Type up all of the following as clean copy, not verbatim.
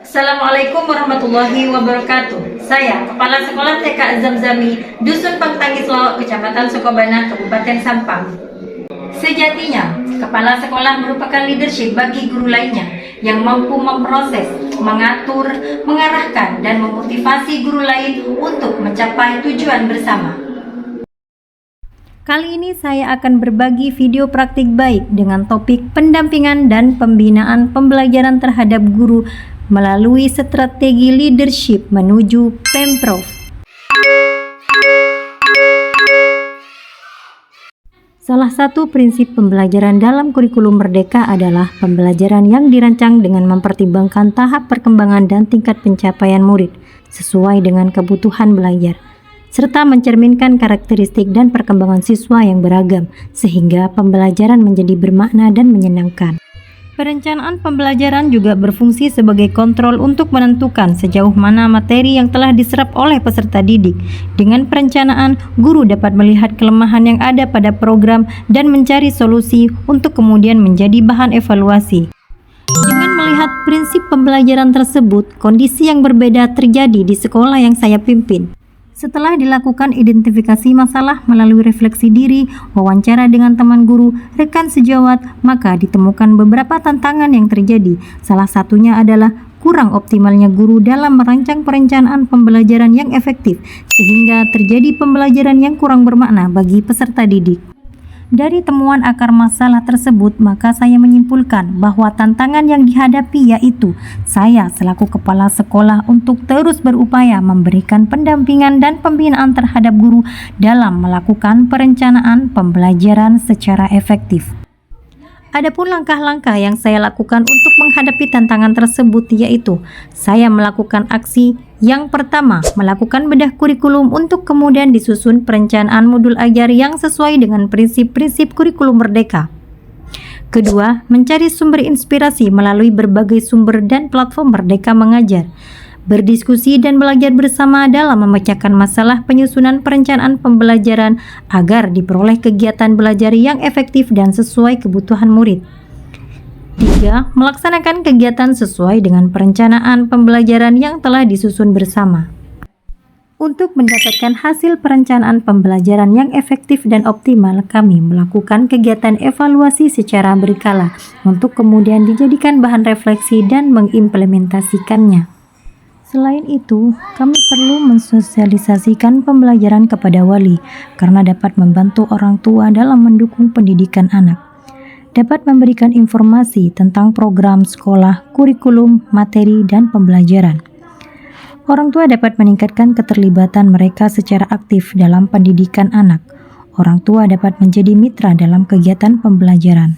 Assalamualaikum warahmatullahi wabarakatuh. Saya, Kepala Sekolah TK Zamzami, Dusun Pangtangis Lawak, Kecamatan Sukabana, Kabupaten Sampang. Sejatinya, Kepala Sekolah merupakan leadership bagi guru lainnya yang mampu memproses, mengatur, mengarahkan, dan memotivasi guru lain untuk mencapai tujuan bersama. Kali ini saya akan berbagi video praktik baik dengan topik pendampingan dan pembinaan pembelajaran terhadap guru melalui strategi leadership menuju Pemprov. Salah satu prinsip pembelajaran dalam kurikulum Merdeka adalah pembelajaran yang dirancang dengan mempertimbangkan tahap perkembangan dan tingkat pencapaian murid sesuai dengan kebutuhan belajar, serta mencerminkan karakteristik dan perkembangan siswa yang beragam sehingga pembelajaran menjadi bermakna dan menyenangkan. Perencanaan pembelajaran juga berfungsi sebagai kontrol untuk menentukan sejauh mana materi yang telah diserap oleh peserta didik. Dengan perencanaan, guru dapat melihat kelemahan yang ada pada program dan mencari solusi untuk kemudian menjadi bahan evaluasi. Dengan melihat prinsip pembelajaran tersebut, kondisi yang berbeda terjadi di sekolah yang saya pimpin. Setelah dilakukan identifikasi masalah melalui refleksi diri, wawancara dengan teman guru, rekan sejawat, maka ditemukan beberapa tantangan yang terjadi. Salah satunya adalah kurang optimalnya guru dalam merancang perencanaan pembelajaran yang efektif, sehingga terjadi pembelajaran yang kurang bermakna bagi peserta didik. Dari temuan akar masalah tersebut, maka saya menyimpulkan bahwa tantangan yang dihadapi yaitu saya selaku kepala sekolah untuk terus berupaya memberikan pendampingan dan pembinaan terhadap guru dalam melakukan perencanaan pembelajaran secara efektif. Adapun langkah-langkah yang saya lakukan untuk menghadapi tantangan tersebut yaitu saya melakukan aksi yang pertama, melakukan bedah kurikulum untuk kemudian disusun perencanaan modul ajar yang sesuai dengan prinsip-prinsip kurikulum Merdeka. Kedua, mencari sumber inspirasi melalui berbagai sumber dan platform Merdeka Mengajar. Berdiskusi dan belajar bersama dalam memecahkan masalah penyusunan perencanaan pembelajaran agar diperoleh kegiatan belajar yang efektif dan sesuai kebutuhan murid. 3. Melaksanakan kegiatan sesuai dengan perencanaan pembelajaran yang telah disusun bersama. Untuk mendapatkan hasil perencanaan pembelajaran yang efektif dan optimal, kami melakukan kegiatan evaluasi secara berkala untuk kemudian dijadikan bahan refleksi dan mengimplementasikannya. Selain itu, kami perlu mensosialisasikan pembelajaran kepada wali karena dapat membantu orang tua dalam mendukung pendidikan anak. Dapat memberikan informasi tentang program sekolah, kurikulum, materi, dan pembelajaran. Orang tua dapat meningkatkan keterlibatan mereka secara aktif dalam pendidikan anak. Orang tua dapat menjadi mitra dalam kegiatan pembelajaran.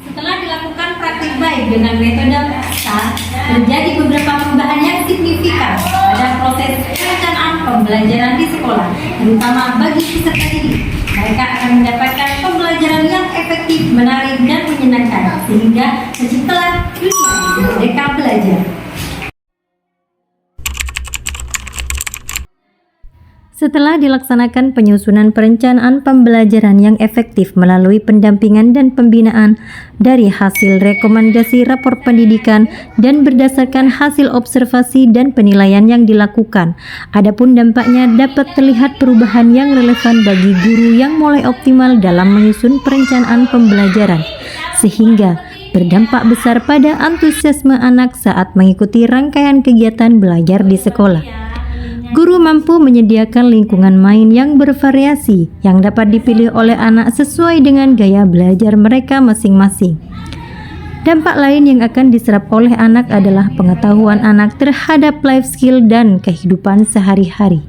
Setelah dilakukan praktik baik dengan metode STAR, terjadi beberapa perubahan yang signifikan pada proses perencanaan pembelajaran di sekolah, terutama bagi peserta didik. Mereka akan mendapatkan pembelajaran yang efektif, menarik, dan menyenangkan, sehingga terciptalah dunia merdeka belajar. Setelah dilaksanakan penyusunan perencanaan pembelajaran yang efektif melalui pendampingan dan pembinaan dari hasil rekomendasi rapor pendidikan dan berdasarkan hasil observasi dan penilaian yang dilakukan, adapun dampaknya dapat terlihat perubahan yang relevan bagi guru yang mulai optimal dalam menyusun perencanaan pembelajaran, sehingga berdampak besar pada antusiasme anak saat mengikuti rangkaian kegiatan belajar di sekolah. Guru mampu menyediakan lingkungan main yang bervariasi yang dapat dipilih oleh anak sesuai dengan gaya belajar mereka masing-masing. Dampak lain yang akan diserap oleh anak adalah pengetahuan anak terhadap life skill dan kehidupan sehari-hari.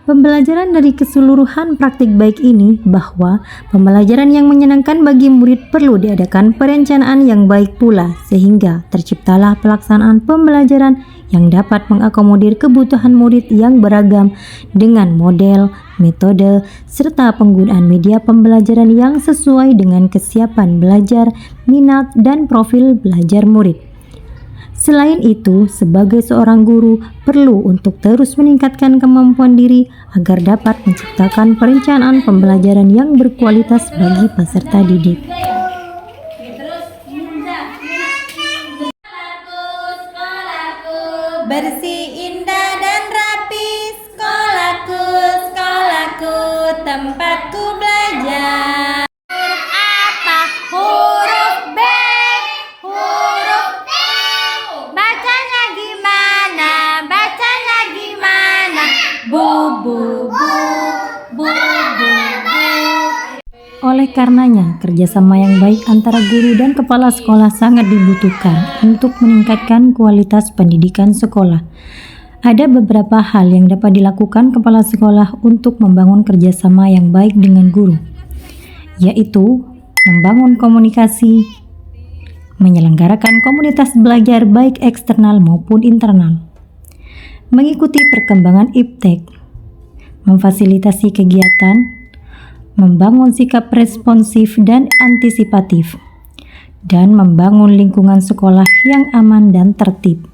Pembelajaran dari keseluruhan praktik baik ini bahwa pembelajaran yang menyenangkan bagi murid perlu diadakan perencanaan yang baik pula sehingga terciptalah pelaksanaan pembelajaran yang dapat mengakomodir kebutuhan murid yang beragam dengan model, metode, serta penggunaan media pembelajaran yang sesuai dengan kesiapan belajar, minat, dan profil belajar murid. Selain itu, sebagai seorang guru perlu untuk terus meningkatkan kemampuan diri agar dapat menciptakan perencanaan pembelajaran yang berkualitas bagi peserta didik. Bersih, indah, dan rapi, sekolahku, sekolahku, tempatku belajar. Huruf apa? Huruf B. Huruf B. Bacanya gimana? Bacanya gimana? Bu, bu, bu, bu, bu, bu. Oleh karenanya, kerjasama yang baik antara guru dan kepala sekolah sangat dibutuhkan untuk meningkatkan kualitas pendidikan sekolah. Ada beberapa hal yang dapat dilakukan kepala sekolah untuk membangun kerjasama yang baik dengan guru, yaitu membangun komunikasi, menyelenggarakan komunitas belajar baik eksternal maupun internal, mengikuti perkembangan iptek, memfasilitasi kegiatan, membangun sikap responsif dan antisipatif, dan membangun lingkungan sekolah yang aman dan tertib.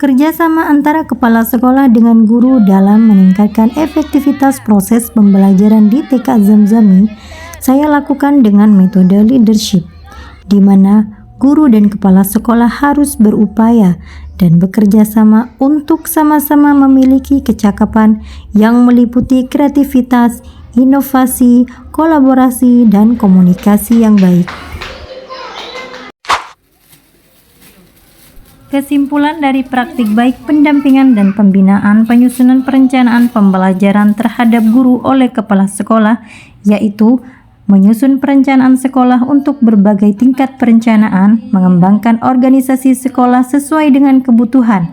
Kerjasama antara kepala sekolah dengan guru dalam meningkatkan efektivitas proses pembelajaran di TK Zamzami saya lakukan dengan metode leadership, di mana guru dan kepala sekolah harus berupaya dan bekerja sama untuk sama-sama memiliki kecakapan yang meliputi kreativitas, inovasi, kolaborasi, dan komunikasi yang baik. Kesimpulan dari praktik baik pendampingan dan pembinaan penyusunan perencanaan pembelajaran terhadap guru oleh kepala sekolah, yaitu menyusun perencanaan sekolah untuk berbagai tingkat perencanaan, mengembangkan organisasi sekolah sesuai dengan kebutuhan,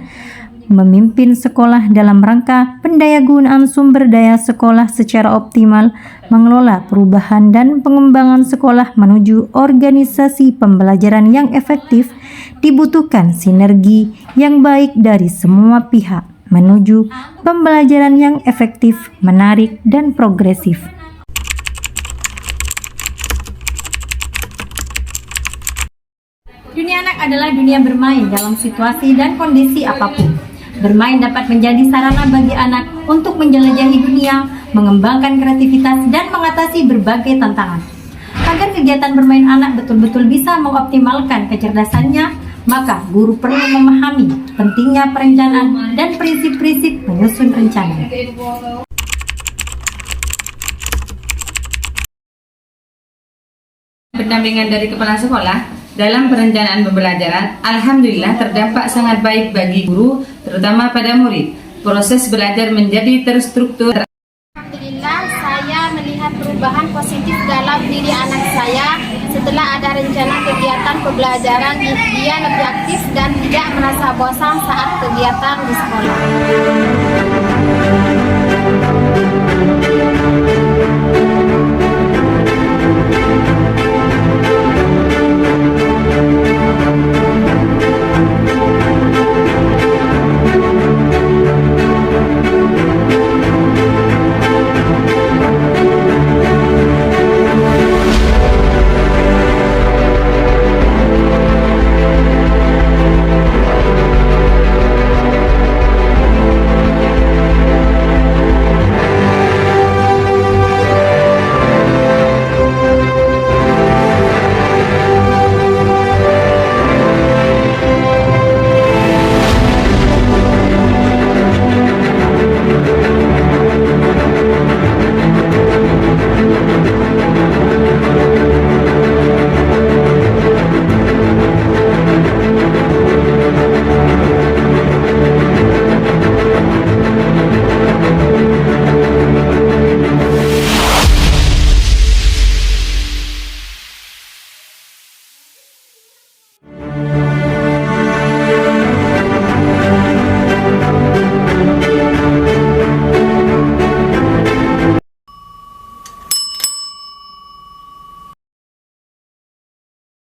memimpin sekolah dalam rangka pendayagunaan sumber daya sekolah secara optimal, mengelola perubahan dan pengembangan sekolah menuju organisasi pembelajaran yang efektif, dibutuhkan sinergi yang baik dari semua pihak menuju pembelajaran yang efektif, menarik, dan progresif. Dunia anak adalah dunia bermain dalam situasi dan kondisi apapun. Bermain dapat menjadi sarana bagi anak untuk menjelajahi dunia, mengembangkan kreativitas, dan mengatasi berbagai tantangan. Agar kegiatan bermain anak betul-betul bisa mengoptimalkan kecerdasannya, maka guru perlu memahami pentingnya perencanaan dan prinsip-prinsip menyusun rencana. Pendampingan dari kepala sekolah dalam perencanaan pembelajaran, alhamdulillah terdampak sangat baik bagi guru, terutama pada murid. Proses belajar menjadi terstruktur. Alhamdulillah, saya melihat perubahan positif dalam diri anak saya setelah ada rencana kegiatan pembelajaran. Dia lebih aktif dan tidak merasa bosan saat kegiatan di sekolah.